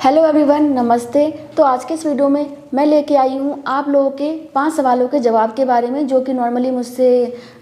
Hello everyone, नमस्ते। तो आज के इस वीडियो में मैं लेके आई हूँ आप लोगों के 5 सवालों के जवाब के बारे में, जो कि नॉर्मली मुझसे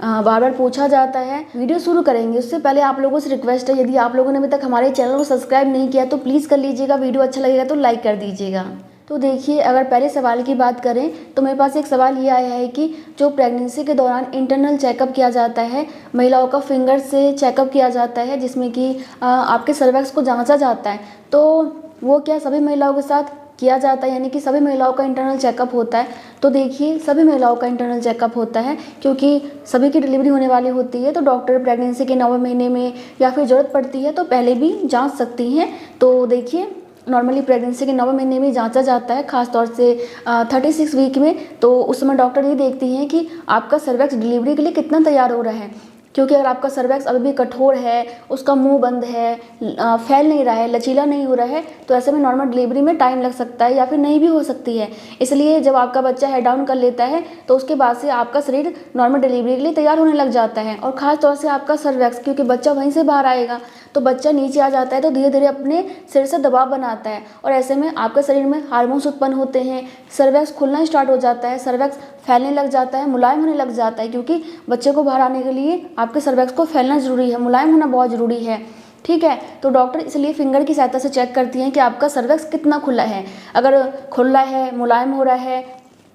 बार बार पूछा जाता है। वीडियो शुरू करेंगे उससे पहले आप लोगों से रिक्वेस्ट है, यदि आप लोगों ने अभी तक हमारे चैनल को सब्सक्राइब नहीं किया तो प्लीज़ कर लीजिएगा। वीडियो अच्छा लगेगा तो लाइक कर दीजिएगा। तो देखिए, अगर पहले सवाल की बात करें तो मेरे पास एक सवाल ये आया है कि जो प्रेगनेंसी के दौरान इंटरनल चेकअप किया जाता है, महिलाओं का फिंगर से चेकअप किया जाता है, जिसमें कि आपके सर्वैक्स को जांचा जाता है, तो वो क्या सभी महिलाओं के साथ किया जाता है, यानी कि सभी महिलाओं का इंटरनल चेकअप होता है? तो देखिए, सभी महिलाओं का इंटरनल चेकअप होता है, क्योंकि सभी की डिलीवरी होने वाली होती है। तो डॉक्टर प्रेगनेंसी के 9वें महीने में या फिर ज़रूरत पड़ती है तो पहले भी जांच सकती हैं। तो देखिए, नॉर्मली प्रेगनेंसी के 9वें महीने में जांचा जाता है, खासतौर से 36 वीक में। तो उस समय डॉक्टर ये देखती हैं कि आपका सर्वैक्स डिलीवरी के लिए कितना तैयार हो रहा है, क्योंकि अगर आपका सर्वैक्स अभी भी कठोर है, उसका मुंह बंद है, फैल नहीं रहा है, लचीला नहीं हो रहा है, तो ऐसे में नॉर्मल डिलीवरी में टाइम लग सकता है या फिर नहीं भी हो सकती है। इसलिए जब आपका बच्चा हेड डाउन कर लेता है तो उसके बाद से आपका शरीर नॉर्मल डिलीवरी के लिए तैयार होने लग जाता है। और ख़ास तौर से आपका सर्वैक्स, क्योंकि बच्चा वहीं से बाहर आएगा, तो बच्चा नीचे आ जाता है तो धीरे धीरे अपने सिर से दबाव बनाता है, और ऐसे में आपके शरीर में हार्मोन्स उत्पन्न होते हैं, सर्वैक्स खुलना स्टार्ट हो जाता है, सर्वैक्स फैलने लग जाता है, मुलायम होने लग जाता है, क्योंकि बच्चे को बाहर आने के लिए आपके सर्वैक्स को फैलना ज़रूरी है, मुलायम होना बहुत ज़रूरी है। ठीक है, तो डॉक्टर इसलिए फिंगर की सहायता से चेक करती हैं कि आपका सर्वैक्स कितना खुला है। अगर खुला है, मुलायम हो रहा है,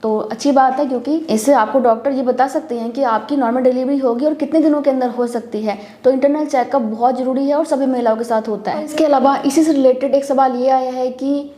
तो अच्छी बात है, क्योंकि इससे आपको डॉक्टर ये बता सकते हैं कि आपकी नॉर्मल डिलीवरी होगी और कितने दिनों के अंदर हो सकती है। तो इंटरनल चेकअप बहुत ज़रूरी है और सभी महिलाओं के साथ होता है। इसके अलावा इसी से रिलेटेड एक सवाल ये आया है कि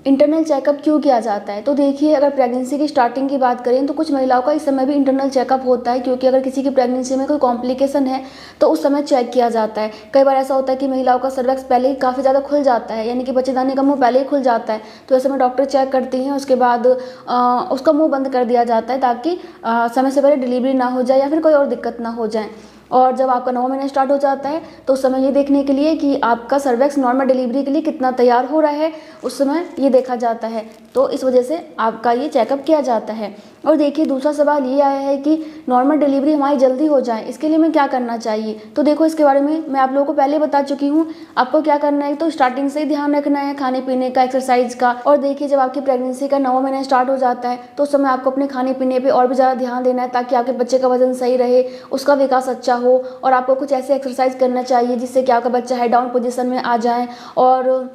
इंटरनल चेकअप क्यों किया जाता है? तो देखिए, अगर प्रेगनेंसी की स्टार्टिंग की बात करें तो कुछ महिलाओं का इस समय भी इंटरनल चेकअप होता है, क्योंकि अगर किसी की प्रेगनेंसी में कोई कॉम्प्लिकेशन है तो उस समय चेक किया जाता है। कई बार ऐसा होता है कि महिलाओं का सर्वैक्स पहले ही काफ़ी ज़्यादा खुल जाता है, यानी कि बच्चेदानी का मुंह पहले ही खुल जाता है, तो ऐसे में डॉक्टर चेक करती हैं। उसके बाद उसका मुँह बंद कर दिया जाता है, ताकि समय से पहले डिलीवरी ना हो जाए या फिर कोई और दिक्कत ना हो जाए। और जब आपका 9वां महीना स्टार्ट हो जाता है तो उस समय ये देखने के लिए कि आपका सर्वैक्स नॉर्मल डिलीवरी के लिए कितना तैयार हो रहा है, उस समय ये देखा जाता है। तो इस वजह से आपका ये चेकअप किया जाता है। और देखिए, दूसरा सवाल ये आया है कि नॉर्मल डिलीवरी हमारी जल्दी हो जाए, इसके लिए हमें क्या करना चाहिए? तो देखो, इसके बारे में मैं आप लोगों को पहले बता चुकी हूँ। आपको क्या करना है, तो स्टार्टिंग से ही ध्यान रखना है खाने पीने का, एक्सरसाइज का। और देखिए, जब आपकी प्रेगनेंसी का 9वां महीना स्टार्ट हो जाता है तो उस समय आपको अपने खाने पीने पर और भी ज़्यादा ध्यान देना है, ताकि आपके बच्चे का वजन सही रहे, उसका विकास अच्छा हो। और आपको कुछ ऐसे एक्सरसाइज करना चाहिए जिससे कि आपका बच्चा हेड डाउन पोजीशन में आ जाए और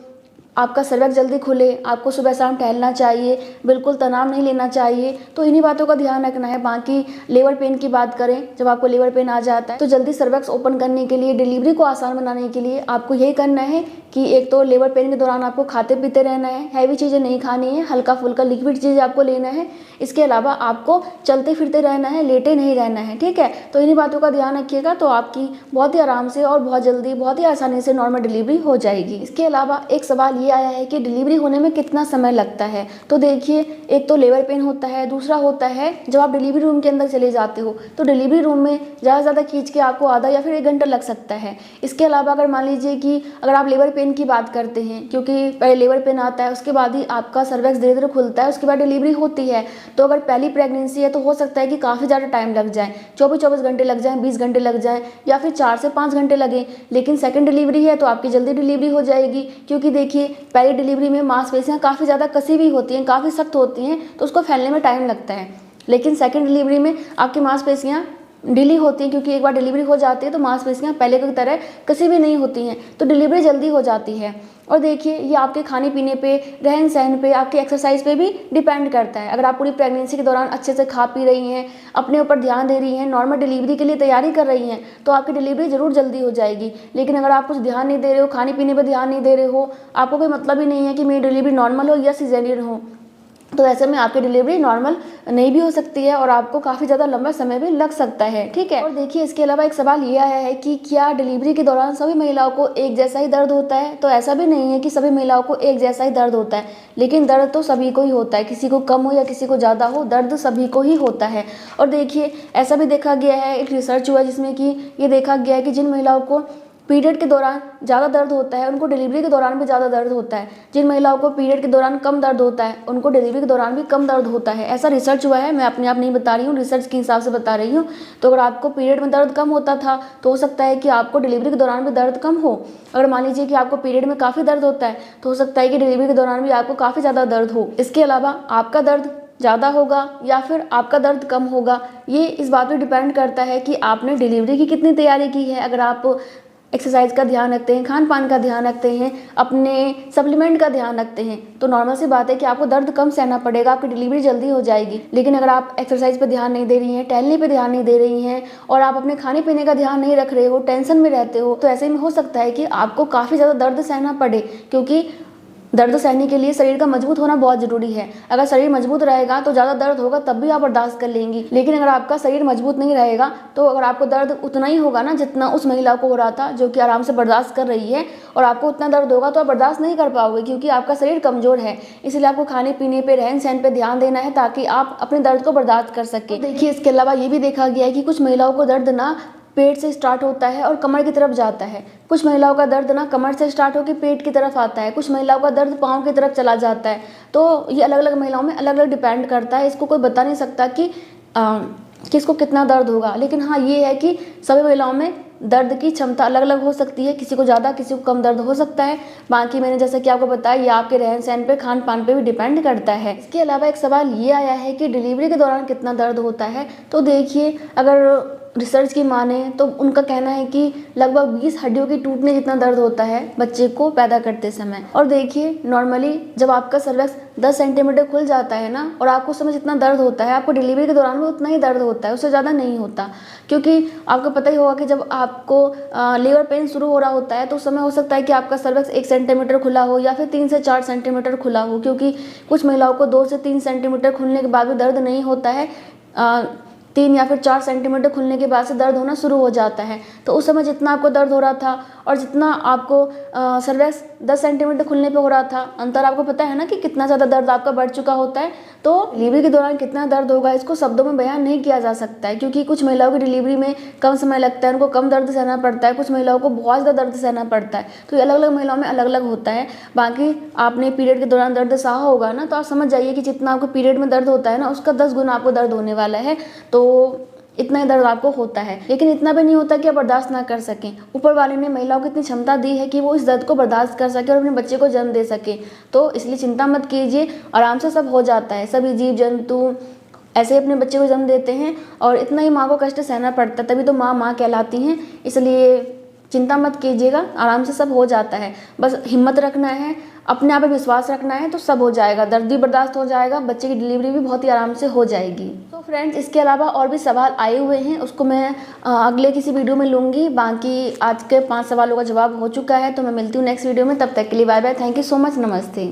आपका सर्वैक्स जल्दी खुले। आपको सुबह शाम टहलना चाहिए, बिल्कुल तनाव नहीं लेना चाहिए। तो इन्हीं बातों का ध्यान रखना है। बाकी लेबर पेन की बात करें, जब आपको लेबर पेन आ जाता है तो जल्दी सर्वैक्स ओपन करने के लिए, डिलीवरी को आसान बनाने के लिए आपको यही करना है कि एक तो लेबर पेन के दौरान आपको खाते पीते रहना है, हैवी चीज़ें नहीं खानी है, हल्का फुल्का लिक्विड चीज़ें आपको लेना है। इसके अलावा आपको चलते फिरते रहना है, लेटे नहीं रहना है। ठीक है, तो इन्हीं बातों का ध्यान रखिएगा, तो आपकी बहुत ही आराम से और बहुत जल्दी, बहुत ही आसानी से नॉर्मल डिलीवरी हो जाएगी। इसके अलावा एक सवाल ये आया है कि डिलीवरी होने में कितना समय लगता है? तो देखिए, एक तो लेबर पेन होता है, दूसरा होता है जब आप डिलीवरी रूम के अंदर चले जाते हो, तो डिलीवरी रूम में ज़्यादा खींच के आपको आधा या फिर 1 घंटा लग सकता है। इसके अलावा अगर मान लीजिए कि अगर आप लेबर पेन की बात करते हैं, क्योंकि पहले लेबर पेन आता है, उसके बाद ही आपका सर्वैक्स धीरे धीरे खुलता है, उसके बाद डिलीवरी होती है। तो अगर पहली प्रेगनेंसी है तो हो सकता है कि काफ़ी ज़्यादा टाइम लग जाए, 24 घंटे लग जाए, 20 घंटे लग जाए, या फिर 4 से 5 घंटे लगे। लेकिन सेकंड डिलीवरी है तो आपकी जल्दी डिलीवरी हो जाएगी, क्योंकि देखिए, पहली डिलीवरी में मांसपेशियाँ काफ़ी ज़्यादा कसी हुई होती हैं, काफ़ी सख्त होती हैं, तो उसको फैलने में टाइम लगता है। लेकिन सेकंड डिलीवरी में आपकी मांसपेशियाँ ढीली होती हैं, क्योंकि एक बार डिलीवरी हो जाती है तो मांसपेशियाँ पहले की तरह कसी भी नहीं होती हैं, तो डिलीवरी जल्दी हो जाती है। और देखिए, ये आपके खाने पीने पे, रहन सहन पे, आपकी एक्सरसाइज पे भी डिपेंड करता है। अगर आप पूरी प्रेगनेंसी के दौरान अच्छे से खा पी रही हैं, अपने ऊपर ध्यान दे रही हैं, नॉर्मल डिलीवरी के लिए तैयारी कर रही हैं, तो आपकी डिलीवरी ज़रूर जल्दी हो जाएगी। लेकिन अगर आप कुछ ध्यान नहीं दे रहे हो, खाने पीने पर ध्यान नहीं दे रहे हो, आपको कोई मतलब ही नहीं है कि मेरी डिलीवरी नॉर्मल हो या सिजेरियन हो, तो ऐसे में आपकी डिलीवरी नॉर्मल नहीं भी हो सकती है और आपको काफ़ी ज़्यादा लंबा समय भी लग सकता है। ठीक है, और देखिए, इसके अलावा एक सवाल ये आया है कि क्या डिलीवरी के दौरान सभी महिलाओं को एक जैसा ही दर्द होता है? तो ऐसा भी नहीं है कि सभी महिलाओं को एक जैसा ही दर्द होता है, लेकिन दर्द तो सभी को ही होता है, किसी को कम हो या किसी को ज़्यादा हो, दर्द सभी को ही होता है। और देखिए, ऐसा भी देखा गया है, एक रिसर्च हुआ जिसमें कि ये देखा गया है कि जिन महिलाओं को पीरियड के दौरान ज़्यादा दर्द होता है उनको डिलीवरी के दौरान भी ज़्यादा दर्द होता है। जिन महिलाओं को पीरियड के दौरान कम दर्द होता है उनको डिलीवरी के दौरान भी कम दर्द होता है। ऐसा रिसर्च हुआ है, मैं अपने आप नहीं बता रही हूँ, रिसर्च के हिसाब से बता रही हूँ। तो अगर आपको पीरियड में दर्द कम होता था तो हो सकता है कि आपको डिलीवरी के दौरान भी दर्द कम हो। अगर मान लीजिए कि आपको पीरियड में काफ़ी दर्द होता है तो हो सकता है कि डिलीवरी के दौरान भी आपको काफ़ी ज़्यादा दर्द हो। इसके अलावा आपका दर्द ज़्यादा होगा या फिर आपका दर्द कम होगा, ये इस बात पे डिपेंड करता है कि आपने डिलीवरी की कितनी तैयारी की है। अगर आप एक्सरसाइज का ध्यान रखते हैं, खान पान का ध्यान रखते हैं, अपने सप्लीमेंट का ध्यान रखते हैं, तो नॉर्मल सी बात है कि आपको दर्द कम सहना पड़ेगा, आपकी डिलीवरी जल्दी हो जाएगी। लेकिन अगर आप एक्सरसाइज पे ध्यान नहीं दे रही हैं, टहलने पे ध्यान नहीं दे रही हैं और आप अपने खाने पीने का ध्यान नहीं रख रहे हो, टेंशन में रहते हो, तो ऐसे में हो सकता है कि आपको काफ़ी ज़्यादा दर्द सहना पड़े। क्योंकि दर्द सहने के लिए शरीर का मजबूत होना बहुत ज़रूरी है। अगर शरीर मजबूत रहेगा तो ज़्यादा दर्द होगा तब भी आप बर्दाश्त कर लेंगी। लेकिन अगर आपका शरीर मजबूत नहीं रहेगा तो अगर आपको दर्द उतना ही होगा ना जितना उस महिला को हो रहा था जो कि आराम से बर्दाश्त कर रही है, और आपको उतना दर्द होगा तो आप बर्दाश्त नहीं कर पाओगे क्योंकि आपका शरीर कमज़ोर है। इसलिए आपको खाने पीने पे, रहन सहन पे ध्यान देना है ताकि आप अपने दर्द को बर्दाश्त कर सकें। देखिए, इसके अलावा ये भी देखा गया है कि कुछ महिलाओं को दर्द ना पेट से स्टार्ट होता है और कमर की तरफ जाता है। कुछ महिलाओं का दर्द ना कमर से स्टार्ट होकर पेट की तरफ आता है। कुछ महिलाओं का दर्द पाँव की तरफ चला जाता है। तो ये अलग अलग महिलाओं में अलग अलग डिपेंड करता है। इसको कोई बता नहीं सकता कि किसको कितना दर्द होगा। लेकिन हाँ, ये है कि सभी महिलाओं में दर्द की क्षमता अलग अलग हो सकती है, किसी को ज़्यादा किसी को कम दर्द हो सकता है। बाकी मैंने जैसे कि आपको बताया, ये आपके रहन सहन पे, खान पान पे भी डिपेंड करता है। इसके अलावा एक सवाल ये आया है कि डिलीवरी के दौरान कितना दर्द होता है। तो देखिए, अगर रिसर्च की माने तो उनका कहना है कि लगभग 20 हड्डियों के टूटने जितना दर्द होता है बच्चे को पैदा करते समय। और देखिए, नॉर्मली जब आपका सर्विक्स 10 सेंटीमीटर खुल जाता है ना, और आपको समय जितना दर्द होता है, आपको डिलीवरी के दौरान भी उतना ही दर्द होता है, उससे ज़्यादा नहीं होता। क्योंकि आपको पता ही होगा कि जब आपको लेबर पेन शुरू हो रहा होता है तो उस समय हो सकता है कि आपका सर्विक्स 1 सेंटीमीटर खुला हो या फिर 3 से 4 सेंटीमीटर खुला हो। क्योंकि कुछ महिलाओं को 2 से 3 सेंटीमीटर खुलने के बाद भी दर्द नहीं होता है, 3 या फिर 4 सेंटीमीटर खुलने के बाद से दर्द होना शुरू हो जाता है। तो उस समय जितना आपको दर्द हो रहा था और जितना आपको सर्विक्स 10 सेंटीमीटर खुलने पे हो रहा था, अंतर आपको पता है ना कि कितना ज़्यादा दर्द आपका बढ़ चुका होता है। तो डिलीवरी के दौरान कितना दर्द होगा इसको शब्दों में बयान नहीं किया जा सकता है, क्योंकि कुछ महिलाओं की डिलीवरी में कम समय लगता है, उनको कम दर्द सहना पड़ता है, कुछ महिलाओं को बहुत ज़्यादा दर्द सहना पड़ता है। तो ये अलग अलग महिलाओं में अलग अलग होता है। बाकी आपने पीरियड के दौरान दर्द सहा होगा ना, तो आप समझ जाइए कि जितना आपको पीरियड में दर्द होता है ना, उसका 10 गुना आपको दर्द होने वाला है। तो इतना ही दर्द आपको होता है। लेकिन इतना भी नहीं होता कि आप बर्दाश्त ना कर सकें। ऊपर वाले ने महिलाओं को इतनी क्षमता दी है कि वो इस दर्द को बर्दाश्त कर सके और अपने बच्चे को जन्म दे सके। तो इसलिए चिंता मत कीजिए, आराम से सब हो जाता है। सभी जीव जंतु ऐसे ही अपने बच्चे को जन्म देते हैं और इतना ही माँ को कष्ट सहना पड़ता है, तभी तो माँ माँ कहलाती हैं। इसलिए चिंता मत कीजिएगा, आराम से सब हो जाता है। बस हिम्मत रखना है, अपने आप पे विश्वास रखना है, तो सब हो जाएगा। दर्द भी बर्दाश्त हो जाएगा, बच्चे की डिलीवरी भी बहुत ही आराम से हो जाएगी। तो फ्रेंड्स, इसके अलावा और भी सवाल आए हुए हैं, उसको मैं अगले किसी वीडियो में लूँगी। बाकी आज के 5 सवालों का जवाब हो चुका है। तो मैं मिलती हूँ नेक्स्ट वीडियो में, तब तक के लिए bye bye. Thank you so much, नमस्ते।